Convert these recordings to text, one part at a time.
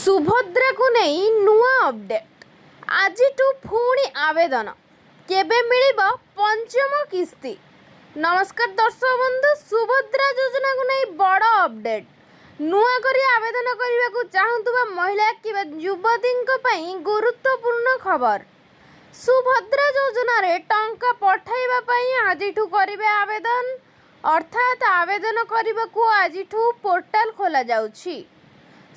सुभद्रा को नहीं नुआ अपडेट आज पुणी आवेदन केबे मिलिबो पंचम किस्ती। नमस्कार दर्शक बंधु, सुभद्रा योजना को नहीं बड़ अपडेट नुआ करी आवेदन करने को चाहूबा महिला कि युवती गुरुत्वपूर्ण खबर। सुभद्रा योजना रे टंका पठाइबा पई आजिठू करिवे आवेदन, अर्थात आवेदन करने को आजिठू पोर्टाल खोला जाउछि।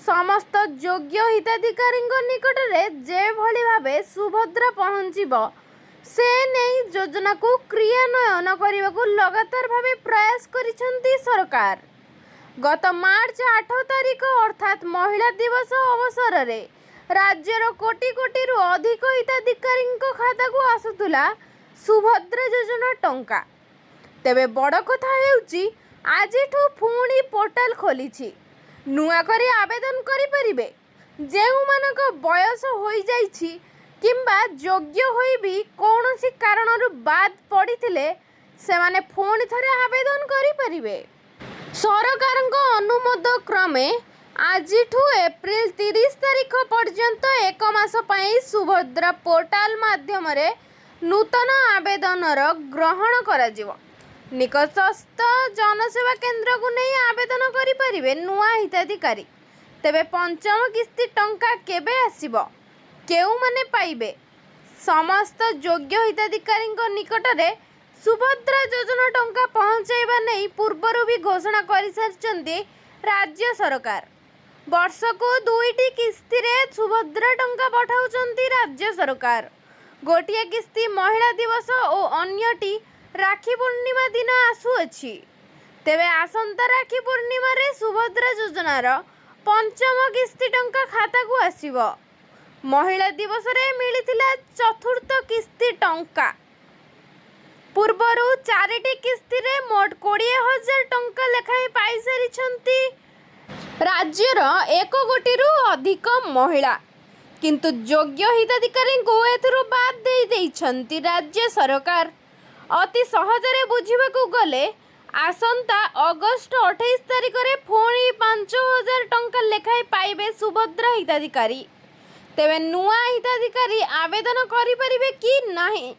समस्त योग्य हिताधिकारी निकट में जेभली भावे सुभद्रा पहुँचब से नहीं योजना को क्रियान्वयन करने को लगातार भावे प्रयास करिसेंती सरकार। गत मार्च 8 तारिख अर्थात महिला दिवस अवसर रे राज्यर कोटी कोटी रु अधिक हिताधिकारी खाता को आसुला सुभद्रा योजना टंका। तेबे बड़ कथा हेउची आजिठू पुणी पोर्टाल खोलिछि। नुआ करी आवेदन करि परिबे जेउ मानक बयस होई जाइछि किंबा योग्य होई भी कोनोसी कारणरु बाद पड़िथिले से माने पुणी थरे आवेदन करि परिबे। सरकारक अनुमोद क्रमे आजिठू एप्रिल 30 तारिख पर्यंत एक मास पई सुभद्रा पोर्टाल माध्यम रे नूतन आवेदनर ग्रहण करा जिवो। निकटस्थ जनसेवा केंद्र को नहीं आवेदन करि परिबे नुआ हिताधिकारी। तेबे पंचम किस्ती टंका केबे आसीबो, केउ माने पाइबे? समस्त योग्य हिताधिकारी निकट रे सुभद्रा योजना टंका पहुंचाइबा नहीं पूर्वरु भी घोषणा करि सारिचंती राज्य सरकार। वर्ष को 2टी किस्ती रे सुभद्रा टंका पठाउचंती राज्य सरकार। गोटिए किस्ती महिला दिवस और अन्यटी राखी पूर्णिमा दिन आसुअछि। तेबे आसंता राखी पूर्णिमा रे सुभद्रा योजनार पंचम किस्ती टंका खाता को आसीबो। महिला दिवस रे मिलिथिला चतुर्थ किस्ती टंका। पूर्वरु 4टी किस्ती रे मोट 20,000 टंका लेखाएं पाई सारिछंती राज्यर 1 कोटी रु अधिक महिला। किंतु योग्य हिताधिकारी को एथुरु बाद देई दैछंती राज्य सरकार। अति सहजरे बुझिबाकू गले आसंता अगस्ट 28 तारिख रे पुणी 5,000 टंका लेखाएं पाइबे सुभद्रा हिताधिकारी। तेबे नुआ हिताधिकारी आवेदन करि परिबे कि नाही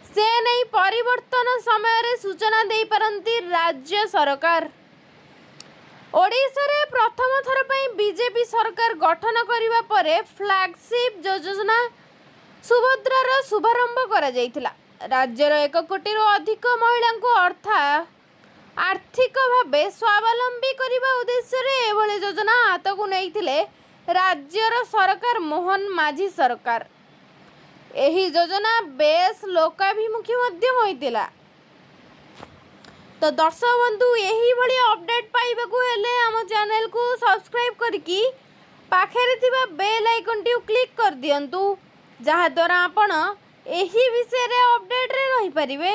से नहीं परिवर्तन समय रे सूचना देई परंती राज्य सरकार। ओडिशा रे प्रथम थर पई बीजेपी सरकार गठन करिबा परे फ्लैगशिप योजना सुभद्रार शुभारंभ करा जायतिला। राज्यर 1 कोटी रु अधिक महिला को आर्थिक भावे स्वावलंबी करने उद्देश्य एभली योजना हाथ को नहीं राज्यर सरकार मोहन माझी सरकार। एही योजना बेस लोकाभिमुखी होइतिला। तो दर्शक बंधु, यही भली अपडेट पाइबाकू हेले आम चैनल को सब्सक्राइब करके पाखे थिबा बेल आइकन टी क्लिक कर दियंतु, जहा द्वारा आपण एही विषय रे अपडेट रे रही परिबे।